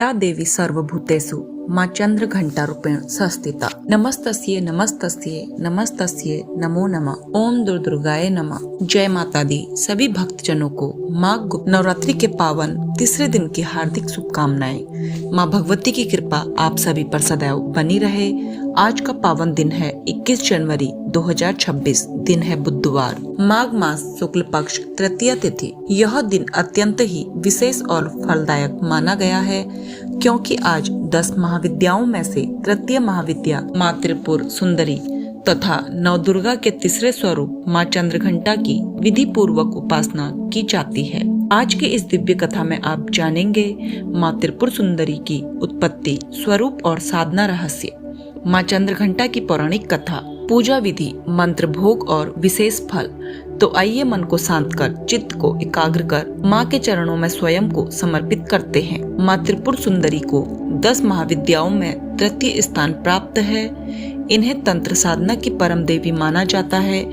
या देवी सर्वभूतेषु माँ चंद्र घंटा रूपेण संस्थिता। नमस्तस्ये नमस्तस्ये नमस्तस्ये नमो नमः। ओम दुर्गाय नमः। जय माता दी। सभी भक्तजनों को माँ गुप्त नवरात्रि के पावन तीसरे दिन की हार्दिक शुभकामनाएं। माँ भगवती की कृपा आप सभी पर सदैव बनी रहे। आज का पावन दिन है 21 जनवरी 2026। दिन है बुधवार, माघ मास शुक्ल पक्ष तृतीया तिथि। यह दिन अत्यंत ही विशेष और फलदायक माना गया है, क्योंकि आज 10 महाविद्याओं में से तृतीय महाविद्या माँ त्रिपुर सुंदरी तथा नवदुर्गा के तीसरे स्वरूप माँ चंद्रघंटा की विधि पूर्वक उपासना की जाती है। आज की इस दिव्य कथा में आप जानेंगे माँ त्रिपुर सुंदरी की उत्पत्ति, स्वरूप और साधना रहस्य, माँ चंद्रघंटा की पौराणिक कथा, पूजा विधि, मंत्र भोग और विशेष फल। तो आइए मन को शांत कर, चित्त को एकाग्र कर माँ के चरणों में स्वयं को समर्पित करते हैं। माँ त्रिपुर सुंदरी को 10 महाविद्याओं में तृतीय स्थान प्राप्त है। इन्हें तंत्र साधना की परम देवी माना जाता है।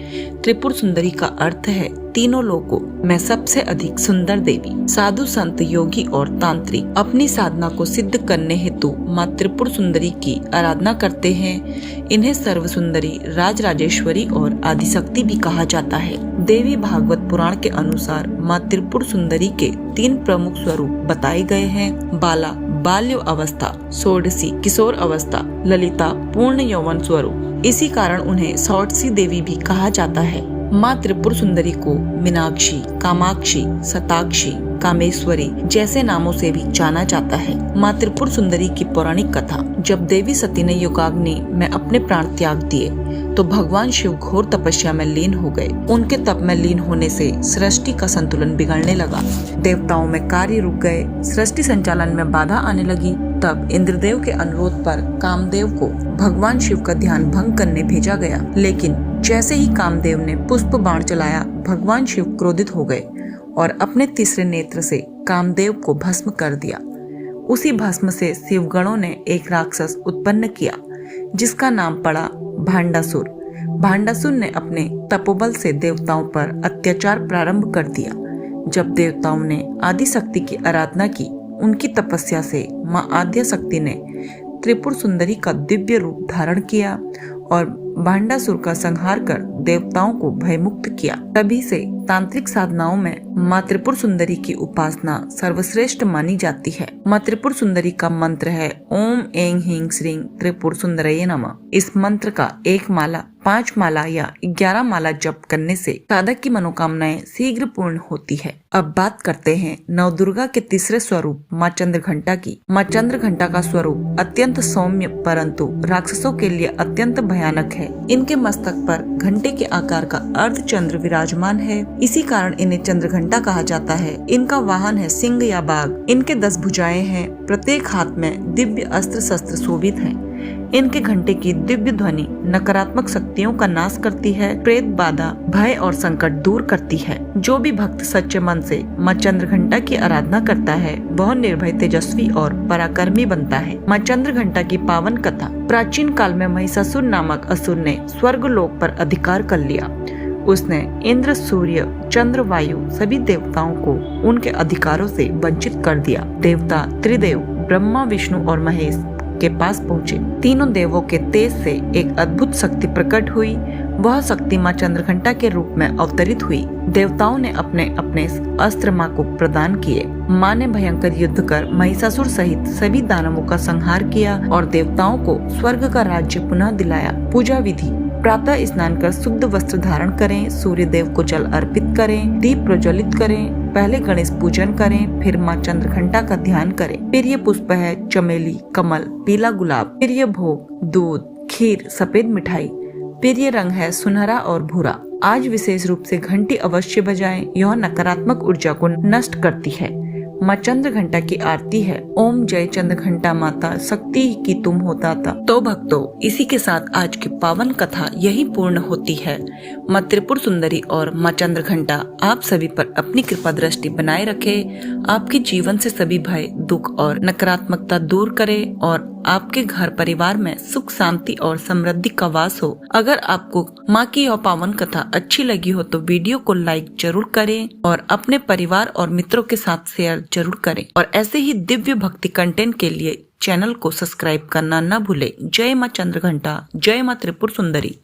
त्रिपुर सुंदरी का अर्थ है तीनों लोकों में सबसे अधिक सुंदर देवी। साधु संत, योगी और तांत्रिक अपनी साधना को सिद्ध करने हेतु माँ त्रिपुर सुंदरी की आराधना करते हैं। इन्हें सर्व सुंदरी, राज राजेश्वरी और आदिशक्ति भी कहा जाता है। देवी भागवत पुराण के अनुसार माँ त्रिपुर सुंदरी के 3 प्रमुख स्वरूप बताए गए हैं। बाला बाल्य अवस्था, षोडशी किशोर अवस्था, ललिता पूर्ण यौवन स्वरूप। इसी कारण उन्हें षोडशी देवी भी कहा जाता है। माँ त्रिपुर सुंदरी को मीनाक्षी, कामाक्षी, शताक्षी, कामेश्वरी जैसे नामों से भी जाना जाता है। माँ त्रिपुर सुंदरी की पौराणिक कथा। जब देवी सती ने योगाग्नि में अपने प्राण त्याग दिए तो भगवान शिव घोर तपस्या में लीन हो गए। उनके तप में लीन होने से सृष्टि का संतुलन बिगड़ने लगा। देवताओं में कार्य रुक गए, सृष्टि संचालन में बाधा आने लगी। तब इंद्रदेव के अनुरोध पर कामदेव को भगवान शिव का ध्यान भंग करने भेजा गया। लेकिन जैसे ही कामदेव ने पुष्प बाण चलाया, भगवान शिव क्रोधित हो गए और अपने तीसरे नेत्र से कामदेव को भस्म कर दिया। उसी भस्म से शिवगणों ने एक राक्षस उत्पन्न किया, जिसका नाम पड़ा भांडासुर। भांडासुर ने अपने तपोबल से देवताओं पर अत्याचार प्रारंभ कर दिया। जब देवताओं ने आदि शक्ति की आराधना की, उनकी तपस्या से माँ आद्य शक्ति ने त्रिपुर सुंदरी का दिव्य रूप धारण किया और भांडासुर का संहार कर देवताओं को भयमुक्त किया। तभी से तांत्रिक साधनाओं में माँ त्रिपुर सुंदरी की उपासना सर्वश्रेष्ठ मानी जाती है। माँ त्रिपुर सुंदरी का मंत्र है ओम ऐं ह्रीं श्रीं त्रिपुर सुंदरये नमः। इस मंत्र का 1 माला, 5 माला या 11 माला जप करने से साधक की मनोकामनाएं शीघ्र पूर्ण होती है। अब बात करते हैं नवदुर्गा के तीसरे स्वरूप माँ चंद्रघंटा की। माँ चंद्रघंटा का स्वरूप अत्यंत सौम्य परंतु राक्षसों के लिए अत्यंत भयानक है। इनके मस्तक पर घंटे के आकार का अर्धचंद्र विराजमान है। इसी कारण इन्हें चंद्रघंटा कहा जाता है। इनका वाहन है सिंह या बाघ। इनके 10 भुजाएं हैं। प्रत्येक हाथ में दिव्य अस्त्र शस्त्र शोभित हैं। इनके घंटे की दिव्य ध्वनि नकारात्मक शक्तियों का नाश करती है, प्रेत बाधा, भय और संकट दूर करती है। जो भी भक्त सच्चे मन से माँ चंद्रघंटा की आराधना करता है, वह निर्भय, तेजस्वी और पराक्रमी बनता है। माँ चंद्रघंटा की पावन कथा। प्राचीन काल में महिषासुर नामक असुर ने स्वर्ग लोक पर अधिकार कर लिया। उसने इंद्र, सूर्य, चंद्र, वायु सभी देवताओं को उनके अधिकारों से वंचित कर दिया। देवता त्रिदेव ब्रह्मा, विष्णु और महेश के पास पहुँचे। तीनों देवों के तेज से एक अद्भुत शक्ति प्रकट हुई। वह शक्ति माँ चंद्रघंटा के रूप में अवतरित हुई। देवताओं ने अपने अपने अस्त्र माँ को प्रदान किए। माँ ने भयंकर युद्ध कर महिषासुर सहित सभी दानवों का संहार किया और देवताओं को स्वर्ग का राज्य पुनः दिलाया। पूजा विधि। प्रातः स्नान कर शुद्ध वस्त्र धारण करें, सूर्य देव को जल अर्पित करें, दीप प्रज्वलित करें, पहले गणेश पूजन करें, फिर माँ चंद्रघंटा का ध्यान करें। फिर ये पुष्प है चमेली, कमल, पीला गुलाब। फिर ये भोग दूध, खीर, सफेद मिठाई। फिर ये रंग है सुनहरा और भूरा। आज विशेष रूप से घंटी अवश्य बजाएं। यह नकारात्मक ऊर्जा को नष्ट करती है। माँ चंद्रघंटा की आरती है ओम जय चंद्रघंटा माता, शक्ति की तुम हो दाता। तो भक्तों, इसी के साथ आज की पावन कथा यही पूर्ण होती है। माँ त्रिपुर सुंदरी और माँ चंद्रघंटा आप सभी पर अपनी कृपा दृष्टि बनाए रखे, आपके जीवन से सभी भय, दुख और नकारात्मकता दूर करे और आपके घर परिवार में सुख, शांति और समृद्धि का वास हो। अगर आपको माँ की यह पावन कथा अच्छी लगी हो तो वीडियो को लाइक जरूर करें और अपने परिवार और मित्रों के साथ शेयर जरूर करें और ऐसे ही दिव्य भक्ति कंटेंट के लिए चैनल को सब्सक्राइब करना न भूलें। जय मां चंद्रघंटा, जय मां त्रिपुर सुंदरी।